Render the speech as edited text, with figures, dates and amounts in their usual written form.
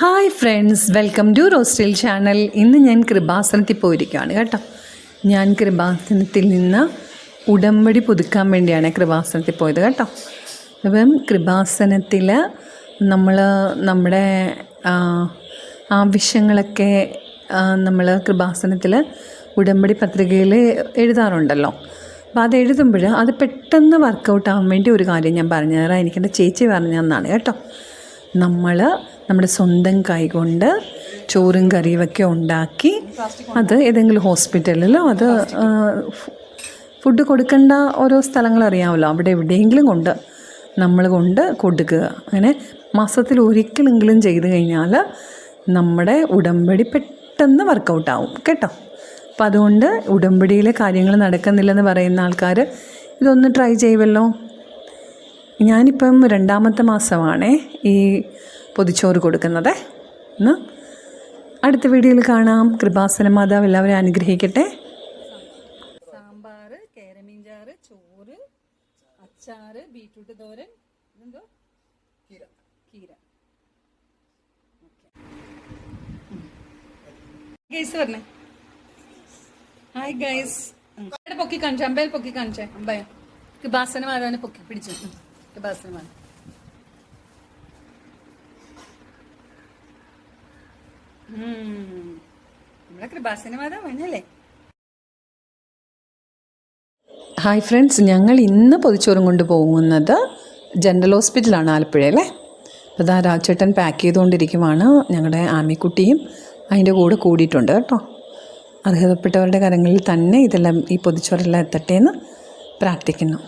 Hi friends, welcome to Rostel channel. ഇന്ന് ഞാൻ കൃപാസനത്തിൽ പോയിരിക്കുകയാണ് കേട്ടോ. ഞാൻ കൃപാസനത്തിൽ നിന്ന് ഉടമ്പടി പുതുക്കാൻ വേണ്ടിയാണ് കൃപാസനത്തിൽ പോയത് കേട്ടോ. അപ്പം കൃപാസനത്തിൽ നമ്മൾ നമ്മുടെ ആവശ്യങ്ങളൊക്കെ നമ്മൾ കൃപാസനത്തിൽ ഉടമ്പടി പത്രികയിൽ എഴുതാറുണ്ടല്ലോ. അപ്പോൾ അത് എഴുതുമ്പോൾ അത് പെട്ടെന്ന് വർക്കൗട്ട് ആവാൻ വേണ്ടി ഒരു കാര്യം ഞാൻ പറഞ്ഞു തരാം. എനിക്കെൻ്റെ ചേച്ചി പറഞ്ഞു തന്നാണ് കേട്ടോ. നമ്മൾ നമ്മുടെ സ്വന്തം കൈകൊണ്ട് ചോറും കറിയുമൊക്കെ ഉണ്ടാക്കി അത് ഏതെങ്കിലും ഹോസ്പിറ്റലിലോ അത് ഫുഡ് കൊടുക്കേണ്ട ഓരോ സ്ഥലങ്ങൾ അറിയാമല്ലോ, അവിടെ എവിടെയെങ്കിലും നമ്മൾ കൊടുക്കുക. അങ്ങനെ മാസത്തിൽ ഒരിക്കലെങ്കിലും ചെയ്ത് കഴിഞ്ഞാൽ നമ്മുടെ ഉടമ്പടി പെട്ടെന്ന് വർക്കൗട്ടാവും കേട്ടോ. അപ്പം അതുകൊണ്ട് ഉടമ്പടിയിലെ കാര്യങ്ങൾ നടക്കുന്നില്ലെന്ന് പറയുന്ന ആൾക്കാർ ഇതൊന്ന് ട്രൈ ചെയ്യുമല്ലോ. ഞാനിപ്പം 2ാമത്തെ മാസമാണേ ഈ പൊതിച്ചോറ് കൊടുക്കുന്നത്. അടുത്ത വീഡിയോയിൽ കാണാം. കൃപാസന മാതാവ് എല്ലാവരും അനുഗ്രഹിക്കട്ടെ. സാമ്പാർ, കേരമീൻചാറ്, ചോറ്, അച്ചാറ്, ബീറ്റ്റൂട്ട് തോരൻ, എന്തോ കീര. ഗൈസ് പറഞ്ഞേ ഹായ് ഗൈസ്. പൊക്കി കാണിച്ചേ, അമ്പയിൽ പൊക്കി കാണിച്ചേ. അമ്പയ കൃപാസന മാതാവിനെ പൊക്കി പിടിച്ചു. കൃപാസന മാതാവ് നമ്മളെ കൃപാസന മാതാവ് വേണല്ലേ. ഹായ് ഫ്രണ്ട്സ്, ഞങ്ങൾ ഇന്ന് പൊതിച്ചോറും കൊണ്ട് പോകുന്നത് ജനറൽ ഹോസ്പിറ്റലാണ് ആലപ്പുഴയിലെ. അപ്പോൾ ഇതാ രാജേട്ടൻ പാക്ക് ചെയ്തുകൊണ്ടിരിക്കുവാണ്. ഞങ്ങളുടെ ആമിക്കുട്ടിയും അതിൻ്റെ കൂടെ കൂടിയിട്ടുണ്ട് കേട്ടോ. അർഹതപ്പെട്ടവരുടെ കരങ്ങളിൽ തന്നെ ഇതെല്ലാം ഈ പൊതിച്ചോറെല്ലാം എത്തട്ടെ എന്ന് പ്രാർത്ഥിക്കുന്നു.